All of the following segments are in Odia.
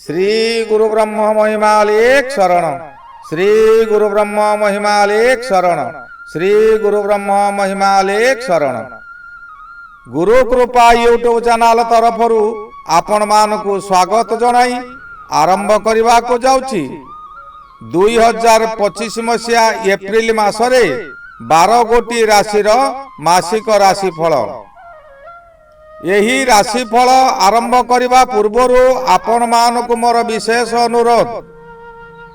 श्री गुरु ब्रह्म महिमालेक शरण। श्री गुरु ब्रह्म महिमालेक शरण। श्री गुरु ब्रह्म महिमालेक शरण। गुरु कृपा यूट्यूब चैनल तरफ आपण मानकु स्वागत जनाई आरंभ करने को जाउछि 2025 मसीहा एप्रिल मासरे 12 गोटी राशि मासिक राशिफल। यही राशिफल आरंभ करने पूर्वर आपण मानकु मोर विशेष अनुरोध,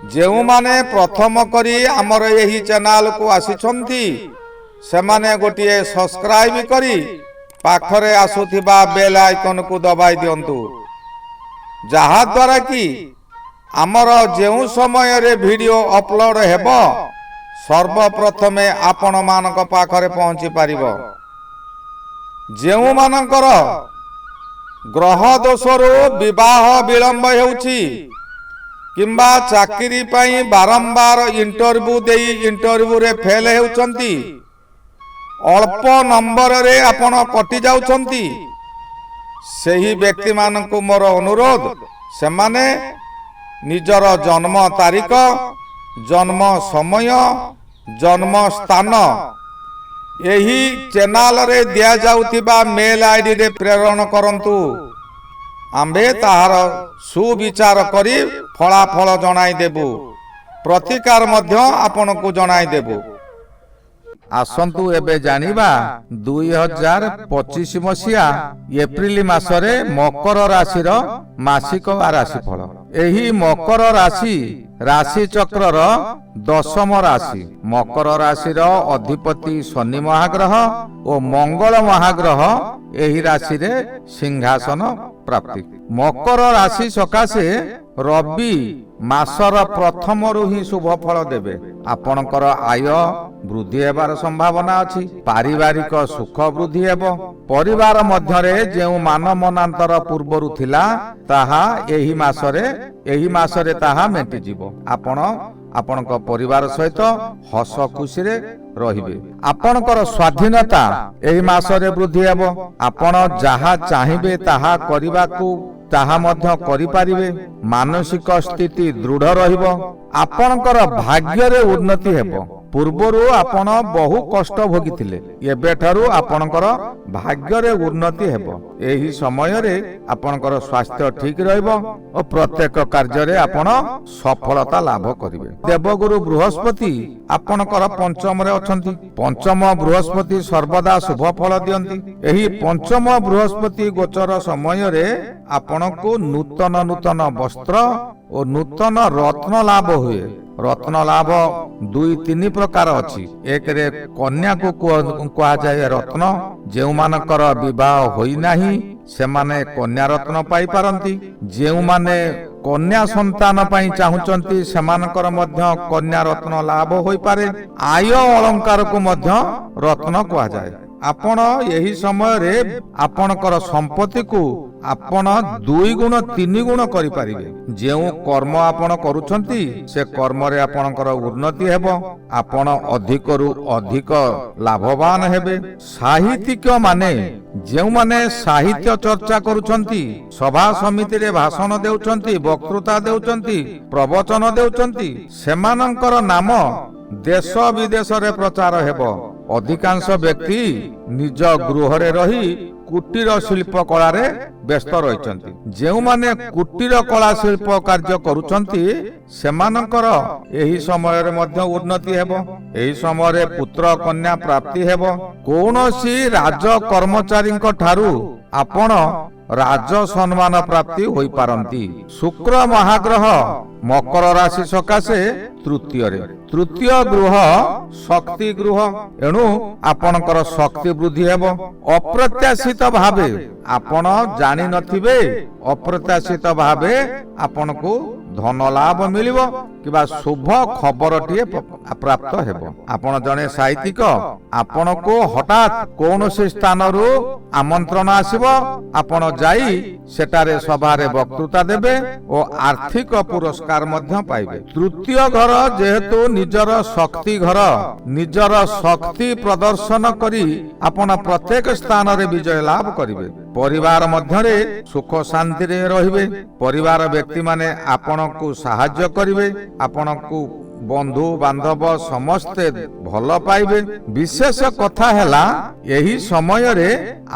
जो माने प्रथम करी आमर यही चैनल को आसिछंती सेमाने गोटिए सब्सक्राइब करी पाखरे आसुथिबा बेल आइकन को दबाई दियंतु, जहा द्वारा कि आमर जो समय रे वीडियो अपलोड हेबो सर्वप्रथमे आपण मानक पाखरे पहुंची पारिबो। जो मानकर ग्रह दोषरु विवाह विलंब हेउछि किंबा चाकरी पाई बारंबार इंटरव्यू रे फेल हेउछंती, अल्प नंबर रे आपण कटि जाउछंती, सेही व्यक्ति मानकु मोर अनुरोध सेमाने निजर जन्म तारीख, जन्म समय, जन्म स्थान यही चैनल रे दिया जाउथिबा मेल आईडी रे प्रेरण करंतु। आंबे ताहार सुविचार करी फलाफल जणाई देबु, प्रतिकार मध्य आपनकु जणाई देबु। आसंतु एबे जानिबा 2025 मसीहा एप्रिल मासरे मकर राशिर मासिक राशिफल। एही मकर राशि राशि चक्रर 10म राशि। मकर राशिर अधिपति शनि महाग्रह और मंगल महाग्रह एही राशि रे सिंहासन प्राप्ति। मकर राशि सकाशे रवि मासर प्रथम ही शुभ फल देवे। आपणकर आय वृद्धि हेबार संभावना अछि। पारिवारिक सुख वृद्धि हेबो। परिवार मध्यरे जेउ मान मनांतर पूर्वरु थिला ताहा एही मासरे ताहा मेंटि जीवो। आपणक परिवार सहित हस खुशी रे रहिबे। आपणकर स्वाधीनता एही मासरे वृद्धि हेबो। आपण जहा चाहिबे ताहा करिबाकू ताहा मध्य करि पारिबे। मानसिक स्थिति दृढ़ रहिबो। आपणकर भाग्य रे उन्नति हेबो। पूर्वरु आपण बहु कष्ट भोगिथिले, एबेठारु आपणकर भाग्य रे उन्नति हेबो। एही समय रे आपणकर स्वास्थ्य ठीक रहइबो और प्रत्येक कार्य रे आपण सफलता लाभ करिवे। देवगुरु बृहस्पति आपणकर पंचम रे अछंती। पंचम बृहस्पति सर्वदा शुभ फल दियंती। एही पंचम बृहस्पति गोचर समय रे आपणको नूतन वस्त्र और नूतन रत्न लाभ हुए। रत्न लाभ 2-3 प्रकार अछि। एक रे कन्या को कहा जाए रत्न। जेउ मानकर विवाह होई नाही सेमाने कन्या रत्न पाई पारंती। जेउ माने कन्या संतान पाई चाहुचंती सेमानकर मध्य कन्या रत्न लाभ होई पारे। आय अलंकार को मध्य रत्न कहा जाए। आपण यही समय रे आपणकर संपत्ति को आपण 2 गुण 3 गुण करि पारिबे। जेउ कर्म आपण करूछंती से कर्म रे आपणकर उन्नति हेबो। आपण अधिकरु अधिक लाभवान हेबे। साहित्यिक माने जेउ माने साहित्य चर्चा करूछंती, सभा समिति रे भाषण देउछंती, वक्तृता देउछंती, प्रवचन देउछंती, सेमानंकर नाम देश विदेश रे प्रचार हेबो। अधिकांश व्यक्ति निज गृह रे रही कुटीर शिल्प कला रे व्यस्त रहिचंती। जेउ माने कुटीर कला शिल्प कार्य करूचंती सेमानकर एही समय रे मध्य उन्नति हेबो। एही समय रे पुत्र कन्या प्राप्ति हेबो। कोनोसी राज कर्मचारींक ठारू आपण राज सम्मान प्राप्ति होई पारंती। शुक्र महाग्रह मकर राशि सकाशे तृतीय गृह शक्ति गृह। एणु आपणकर शक्ति वृद्धि हेबो। अप्रत्याशित भावे आपण जानि नथिबे, अप्रत्याशित भावे आपनको धन लाभ मिलिबो किबा शुभ खबर टिए ପ୍ରାପ୍ତ ହେବ। ଆପଣ ଜଣେ ସାହିତ୍ୟିକ, ଆପଣଙ୍କୁ ହଠାତ୍ କୌଣସି ସ୍ଥାନରୁ ଆମନ୍ତ୍ରଣ ଆସିବ, ଆପଣ ଯାଇ ସେଠାରେ ସଭାରେ ବକ୍ତୃତା ଦେବେ ଓ ଆର୍ଥିକ ପୁରସ୍କାର ମଧ୍ୟ ପାଇବେ। ତୃତୀୟ ଘର ଯେହେତୁ ନିଜର ଶକ୍ତି ଘର, ନିଜର ଶକ୍ତି ପ୍ରଦର୍ଶନ କରି ଆପଣ ପ୍ରତ୍ୟେକ ସ୍ଥାନରେ ବିଜୟ ଲାଭ କରିବେ। ପରିବାର ମଧ୍ୟରେ ସୁଖ ଶାନ୍ତିରେ ରହିବେ। ପରିବାର ବ୍ୟକ୍ତିମାନେ ଆପଣଙ୍କୁ ସାହାଯ୍ୟ କରିବେ। ଆପଣଙ୍କୁ ବନ୍ଧୁ ବାନ୍ଧବ ସମସ୍ତେ ଭଲ ପାଇବେ। ବିଶେଷ କଥା ହେଲା, ଏହି ସମୟରେ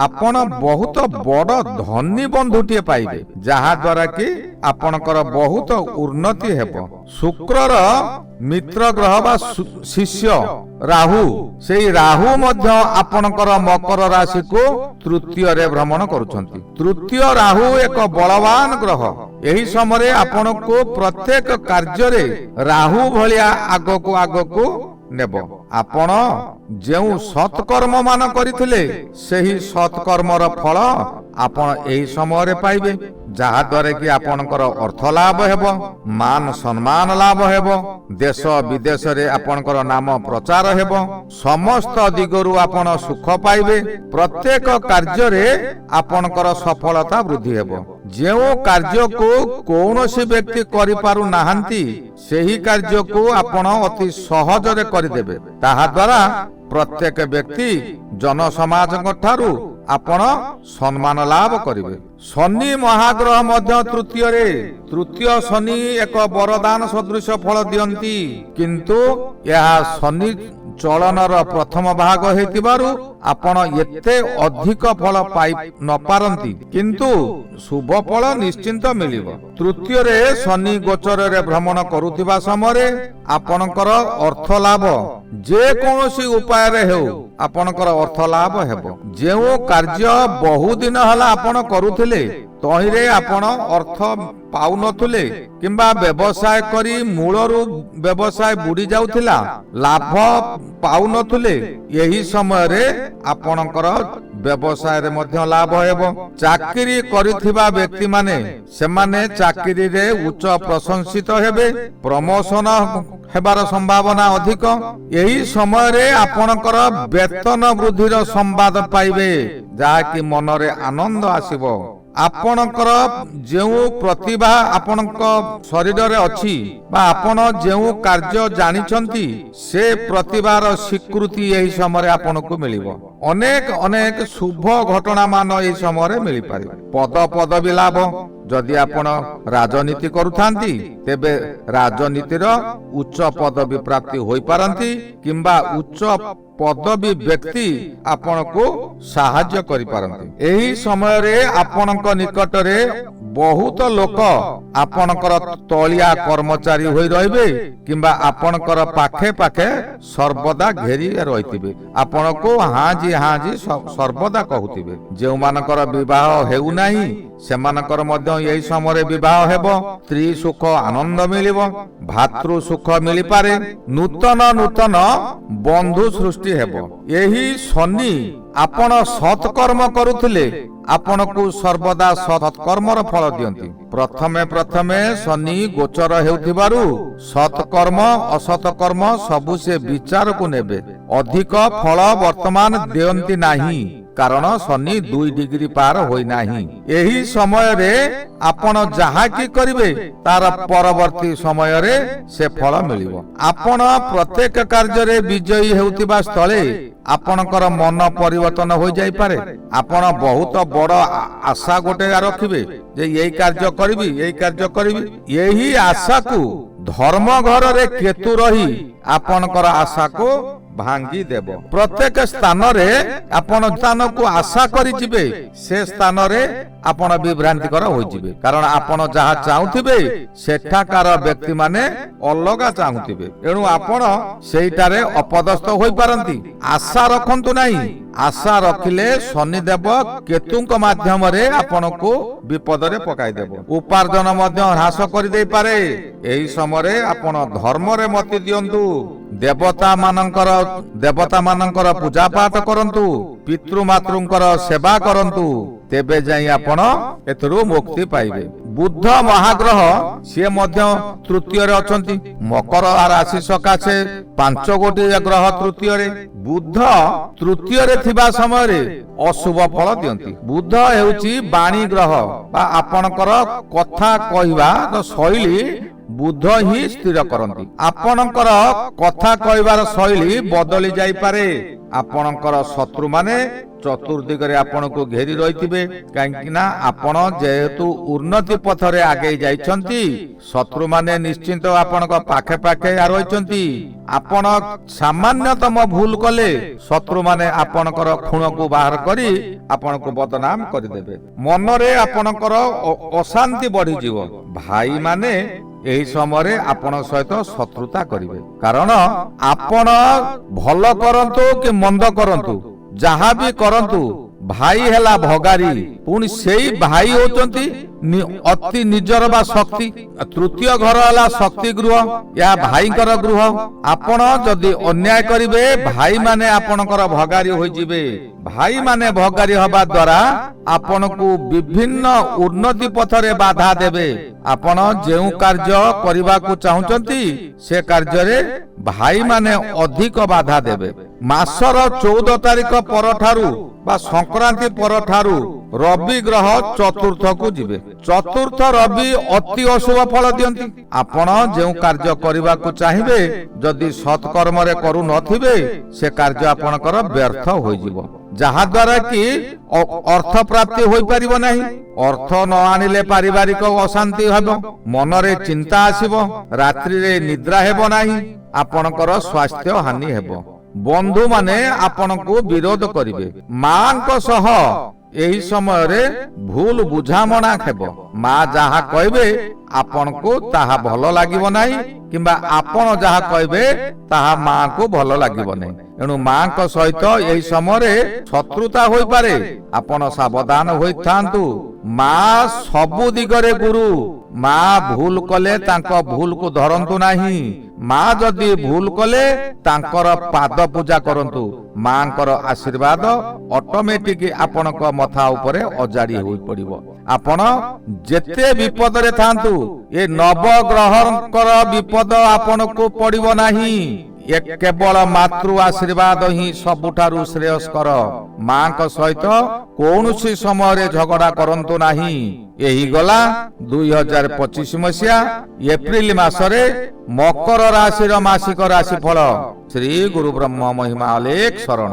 ଆପଣ ବହୁତ ବଡ଼ ଧନୀ ବନ୍ଧୁଟିଏ ପାଇବେ, ଯାହା ଦ୍ୱାରା କି ଆପଣଙ୍କର ବହୁତ ଉନ୍ନତି ହେବ। ଶୁକ୍ରର ମିତ୍ର ଗ୍ରହ ବା ଶିଷ୍ୟ ରାହୁ, ସେଇ ରାହୁ ମଧ୍ୟ ଆପଣଙ୍କର ମକର ରାଶିକୁ ତୃତୀୟରେ ଭ୍ରମଣ କରୁଛନ୍ତି। ତୃତୀୟ ରାହୁ ଏକ ବଳବାନ ଗ୍ରହ। ଏହି ସମୟରେ ଆପଣଙ୍କୁ ପ୍ରତ୍ୟେକ କାର୍ଯ୍ୟରେ ରାହୁ ଭଳିଆ ଆଗକୁ ଆଗକୁ ନେବ। ଆପଣ ଯେଉଁ ସତ୍କର୍ମ ମାନ କରିଥିଲେ, ସେହି ସତ୍କର୍ମର ଫଳ ଆପଣ ଏହି ସମୟରେ ପାଇବେ, ଯାହା ଦ୍ୱାରା କି ଆପଣଙ୍କର ଅର୍ଥ ଲାଭ ହେବ, ମାନ ସମ୍ମାନ ଲାଭ ହେବ, ଦେଶ ବିଦେଶରେ ଆପଣଙ୍କର ନାମ ପ୍ରଚାର ହେବ, ସମସ୍ତ ଦିଗରୁ ଆପଣ ସୁଖ ପାଇବେ। ପ୍ରତ୍ୟେକ କାର୍ଯ୍ୟରେ ଆପଣଙ୍କର ସଫଳତା ବୃଦ୍ଧି ହେବ। ଯେଉଁ କାର୍ଯ୍ୟକୁ କୌଣସି ବ୍ୟକ୍ତି କରିପାରୁ ନାହାନ୍ତି, ସେହି କାର୍ଯ୍ୟକୁ ଆପଣ ଅତି ସହଜରେ କରିଦେବେ। ତାହା ଦ୍ୱାରା ପ୍ରତ୍ୟେକ ବ୍ୟକ୍ତି ଜନସମାଜଙ୍କ ଠାରୁ ଆପଣ ସମ୍ମାନ ଲାଭ କରିବେ। ଶନି ମହାଗ୍ରହ ମଧ୍ୟ ତୃତୀୟରେ। ତୃତୀୟ ଶନି ଏକ ବରଦାନ ସଦୃଶ ଫଳ ଦିଅନ୍ତି, କିନ୍ତୁ ଏହା ଶନି ଚଳନର ପ୍ରଥମ ଭାଗ ହେଇଥିବାରୁ ଆପଣ ଏତେ ଅଧିକ ଫଳ ପାଇ ନ ପାରନ୍ତି, କିନ୍ତୁ ଶୁଭ ଫଳ ନିଶ୍ଚିନ୍ତ ମିଳିବ। ତୃତୀୟରେ ଶନି ଗୋଚରରେ ଭ୍ରମଣ କରୁଥିବା ସମୟରେ ଆପଣଙ୍କର ଅର୍ଥ ଲାଭ ଯେ କୌଣସି ଉପାୟରେ ହେଉ ଆପଣଙ୍କର ଅର୍ଥ ଲାଭ ହେବ। ଯେଉଁ କାର୍ଯ୍ୟ ବହୁଦିନ ହେଲା ଆପଣ କରୁଥିଲେ, ତହିଁରେ ଆପଣ ଅର୍ଥ ପାଉନଥିଲେ କିମ୍ବା ବ୍ୟବସାୟ କରି ମୂଳରୁ ବ୍ୟବସାୟ ବୁଡି ଯାଉଥିଲା, ଲାଭ ପାଉନଥିଲେ, ଏହି ସମୟରେ ଆପଣଙ୍କର ବ୍ୟବସାୟରେ ମଧ୍ୟ ଲାଭ ହେବ। ଚାକିରି କରିଥିବା ବ୍ୟକ୍ତିମାନେ ସେମାନେ ଚାକିରିରେ ଉଚ୍ଚ ପ୍ରଶଂସିତ ହେବେ, ପ୍ରମୋଶନ ହେବାର ସମ୍ଭାବନା ଅଧିକ। ଏହି ସମୟରେ ଆପଣଙ୍କର ବେତନ ବୃଦ୍ଧିର ସମ୍ବାଦ ପାଇବେ, ଯାହାକି ମନରେ ଆନନ୍ଦ ଆସିବ। ଆପଣଙ୍କର ଯେଉଁ ପ୍ରତିଭା ଆପଣଙ୍କ ଶରୀରରେ ଅଛି ବା ଆପଣ ଯେଉଁ କାର୍ଯ୍ୟ ଜାଣିଛନ୍ତି, ସେ ପ୍ରତିଭାର ସ୍ୱୀକୃତି ଏହି ସମୟରେ ଆପଣଙ୍କୁ ମିଳିବ। ଅନେକ ଅନେକ ଶୁଭ ଘଟଣା ମାନ ଏହି ସମୟରେ ମିଳିପାରିବ। ପଦ ପଦବୀ ଲାଭ। ଯଦି ଆପଣ ରାଜନୀତି କରୁଥାନ୍ତି, ତେବେ ରାଜନୀତିର ଉଚ୍ଚ ପଦବୀ ପ୍ରାପ୍ତି ହୋଇପାରନ୍ତି କିମ୍ବା ଉଚ୍ଚ ପଦବୀ ବ୍ୟକ୍ତି ଆପଣଙ୍କୁ ସାହାଯ୍ୟ କରିପାରନ୍ତି। ଏହି ସମୟରେ ଆପଣଙ୍କ ନିକଟରେ ବହୁତ ଲୋକ ଆପଣଙ୍କର ତଳିଆ କର୍ମଚାରୀ ହୋଇ ରହିବେ କିମ୍ବା ଆପଣଙ୍କର ପାଖେ ପାଖେ ସର୍ବଦା ଘେରି ରହିଥିବେ, ଆପଣଙ୍କୁ ହାଜି ହାଜି ସର୍ବଦା କହୁଥିବେ। ଯେଉଁମାନଙ୍କର ବିବାହ ହେଉନାହିଁ, ସେମାନଙ୍କର ମଧ୍ୟ ଏହି ସମୟରେ ବିବାହ ହେବ। ସ୍ତ୍ରୀ ସୁଖ ଆନନ୍ଦ ମିଳିବ, ଭାତୃ ସୁଖ ମିଳିପାରେ, ନୂତନ ନୂତନ ବନ୍ଧୁ ସୃଷ୍ଟି ହେବ। ଏହି ଶନି ଆପଣ ସତ୍କର୍ମ କରୁଥିଲେ, ଆପଣଙ୍କୁ ସର୍ବଦା ସତ୍କର୍ମର ଫଳ ଦିଅନ୍ତି। ପ୍ରଥମେ ପ୍ରଥମେ ଶନି ଗୋଚର ହେଉଥିବାରୁ ସତ୍କର୍ମ ଅସତ୍କର୍ମ ସବୁ ସେ ବିଚାରକୁ ନେବେ। ଅଧିକ ଫଳ ବର୍ତ୍ତମାନ ଦିଅନ୍ତି ନାହିଁ, କାରଣ ଶନି 2 ଡିଗ୍ରୀ ପାର ହୋଇନାହିଁ। ଏହି ସମୟରେ ଆପଣ ଯାହା କି କରିବେ, ତାର ପରବର୍ତ୍ତୀ ସମୟରେ ସେ ଫଳ ମିଳିବ। ଆପଣ ପ୍ରତ୍ୟେକ କାର୍ଯ୍ୟରେ ବିଜୟୀ ହେଉଥିବା ସ୍ଥଳେ ଆପଣଙ୍କର ମନ ପରିବର୍ତ୍ତନ ହୋଇଯାଇପାରେ। ଆପଣ ବହୁତ ବଡ଼ ଆଶା ଗୋଟେ ରଖିବେ ଯେ ଏଇ କାର୍ଯ୍ୟ କରିବି, ଏଇ କାର୍ଯ୍ୟ କରିବି। ଏହି ଆଶାକୁ ଧର୍ମ ଘରରେ କେତୁ ରହି ଆପଣଙ୍କର ଆଶାକୁ ଭାଙ୍ଗି ଦେବ। ପ୍ରତ୍ୟେକ ସ୍ଥାନରେ ଆପଣ ସ୍ଥାନକୁ ଆଶା କରିଯିବେ, ସେ ସ୍ଥାନରେ ଆପଣ ବିଭ୍ରାନ୍ତିକର ହୋଇଯିବେ, କାରଣ ଆପଣ ଯାହା ଚାହୁଁଥିବେ ସେଠାକାର ବ୍ୟକ୍ତିମାନେ ଅଲଗା ଚାହୁଁଥିବେ। ଏଣୁ ଆପଣ ସେଇଟାରେ ଅପଦସ୍ଥ ହୋଇପାରନ୍ତି। ଆଶା ରଖନ୍ତୁ ନାହିଁ। ଆଶା ରଖିଲେ ଶନିଦେବ କେତୁଙ୍କ ମାଧ୍ୟମରେ ଆପଣଙ୍କୁ ବିପଦରେ ପକାଇଦେବ। ଉପାର୍ଜନ ମଧ୍ୟ ହ୍ରାସ କରିଦେଇପାରେ। ଏହି ସମୟରେ ଆପଣ ଧର୍ମରେ ମତି ଦିଅନ୍ତୁ। ଦେବତା ମାନଙ୍କର ପୂଜା ପାଠ କରନ୍ତୁ, ପିତୃମାତୃଙ୍କର ସେବା କରନ୍ତୁ, ତେବେ ଯାଇ ଆପଣ ଏଥିରୁ ମୁକ୍ତି ପାଇବେ। ବୁଦ୍ଧ ମହାଗ୍ରହ ସିଏ ମଧ୍ୟ ତୃତୀୟରେ ଅଛନ୍ତି। ମକର ରାଶି ସକାଶେ 5 ଗୋଟି ଗ୍ରହ ତୃତୀୟରେ। ବୁଦ୍ଧ ତୃତୀୟରେ ଥିବା ସମୟରେ ଅଶୁଭ ଫଳ ଦିଅନ୍ତି। ବୁଦ୍ଧ ହେଉଛି ବାଣୀ ଗ୍ରହ ବା ଆପଣଙ୍କର କଥା କହିବାର ଶୈଳୀ ବୁଦ୍ଧ ହିଁ ସ୍ଥିର କରନ୍ତି। ଆପଣଙ୍କର କଥା କହିବାର ଶୈଳୀ ବଦଳି ଯାଇପାରେ। ଆପଣଙ୍କର ଶତ୍ରୁମାନେ ଚତୁର୍ଦିଗରେ ଆପଣଙ୍କୁ ଘେରି ରହିଥିବେ, କାହିଁକି ନା ଆପଣ ଯେହେତୁ ଉନ୍ନତି ପଥରେ ଆଗେଇ ଯାଇଛନ୍ତି, ଶତ୍ରୁମାନେ ନିଶ୍ଚିନ୍ତ ଆପଣଙ୍କ ପାଖେ ପାଖେ ରହିଛନ୍ତି। ଆପଣ ସାମାନ୍ୟତମ ଭୁଲ କଲେ ଶତ୍ରୁମାନେ ଆପଣଙ୍କର ଖୁଣକୁ ବାହାର କରି ଆପଣଙ୍କୁ ବଦନାମ କରିଦେବେ। ମନରେ ଆପଣଙ୍କର ଅଶାନ୍ତି ବଢିଯିବ। ଭାଇମାନେ ଏହି ସମୟରେ ଆପଣଙ୍କ ସହିତ ଶତ୍ରୁତା କରିବେ, କାରଣ ଆପଣ ଭଲ କରନ୍ତୁ କି ମନ୍ଦ କରନ୍ତୁ, ଯାହା ବି କରନ୍ତୁ, ଭାଇ ହେଲା ଭଗାରୀ, ପୁଣି ସେଇ ଭାଇ ହଉଛନ୍ତି ଅତି ନିଜର ବା ଶକ୍ତି। ତୃତୀୟ ଘର ହେଲା ଶକ୍ତି ଗୃହ, ଏହା ଭାଇଙ୍କର ଗୃହ। ଆପଣ ଯଦି ଅନ୍ୟାୟ କରିବେ, ଭାଇମାନେ ଆପଣଙ୍କର ଭଗାରୀ ହୋଇଯିବେ। ଭାଇମାନେ ଭଗାରୀ ହବା ଦ୍ୱାରା ଆପଣଙ୍କୁ ବିଭିନ୍ନ ଉନ୍ନତି ପଥରେ ବାଧା ଦେବେ। ଆପଣ ଯେଉଁ କାର୍ଯ୍ୟ କରିବାକୁ ଚାହୁଁଛନ୍ତି ସେ କାର୍ଯ୍ୟରେ ଭାଇମାନେ ଅଧିକ ବାଧା ଦେବେ। ମାସର 14 ତାରିଖ ପରଠାରୁ ବା ସଂକ୍ରାନ୍ତି ପରଠାରୁ ରବି ଗ୍ରହ ଚତୁର୍ଥକୁ ଯିବେ। ଚତୁର୍ଥ ରବି ଅତି ଅଶୁଭ ଫଳ ଦିଅନ୍ତି। ଆପଣ ଯେଉଁ କାର୍ଯ୍ୟ କରିବାକୁ ଚାହିଁବେ, ଯଦି ସତ୍କର୍ମରେ କରୁନଥିବେ, ସେ କାର୍ଯ୍ୟ ଆପଣଙ୍କର ବ୍ୟର୍ଥ ହୋଇଯିବ, ଯାହା ଦ୍ୱାରା କି ଅର୍ଥ ପ୍ରାପ୍ତି ହୋଇପାରିବ ନାହିଁ। ଅର୍ଥ ନ ଆଣିଲେ ପାରିବାରିକ ଅଶାନ୍ତି ହେବ, ମନରେ ଚିନ୍ତା ଆସିବ, ରାତ୍ରିରେ ନିଦ୍ରା ହେବ ନାହିଁ, ଆପଣଙ୍କର ସ୍ୱାସ୍ଥ୍ୟ ହାନି ହେବ। ବନ୍ଧୁମାନେ ଆପଣଙ୍କୁ ବିରୋଧ କରିବେ। ମାଙ୍କ ସହ ଏହି ସମୟରେ ଭୁଲ ବୁଝାମଣା ହେବ। ମା ଯାହା କହିବେ ଆପଣଙ୍କୁ ତାହା ଭଲ ଲାଗିବ ନାହିଁ, କିମ୍ବା ଆପଣ ଯାହା କହିବେ ତାହା ମାଙ୍କୁ ଭଲ ଲାଗିବ ନାହିଁ। ଏଣୁ ମାଙ୍କ ସହିତ ଏହି ସମୟରେ ଶତ୍ରୁତା ହୋଇପାରେ, ଆପଣ ସାବଧାନ ହୋଇଥାନ୍ତୁ। ମା ସବୁ ଦିଗରେ ଗୁରୁ। ମା ଭୁଲ କଲେ ତାଙ୍କ ଭୁଲକୁ ଧରନ୍ତୁ ନାହିଁ। ମା ଯଦି ଭୁଲ କଲେ ତାଙ୍କର ପାଦ ପୂଜା କରନ୍ତୁ। ମାଙ୍କର ଆଶୀର୍ବାଦ ଅଟୋମେଟିକ ଆପଣଙ୍କ ମଥା ଉପରେ ଅଜାଡ଼ି ହୋଇ ପଡିବ। ଆପଣ ଯେତେ ବିପଦରେ ଥାନ୍ତୁ, ଏ ନବଗ୍ରହଙ୍କର ବିପଦ ଆପଣଙ୍କୁ ପଡିବ ନାହିଁ। କେବଳ ମାତୃ ଆଶୀର୍ବାଦ ହିଁ ସବୁଠାରୁ ଶ୍ରେୟସ୍କର। ମାଙ୍କ ସହିତ କୌଣସି ସମୟରେ ଝଗଡା କରନ୍ତୁ ନାହିଁ। ଏହି ଗଲା 2025 ମସିହା ଏପ୍ରିଲ ମାସରେ ମକର ରାଶିର ମାସିକ ରାଶିଫଳ। ଶ୍ରୀ ଗୁରୁ ବ୍ରହ୍ମ ମହିମା ଅଲେଖ ଶରଣ।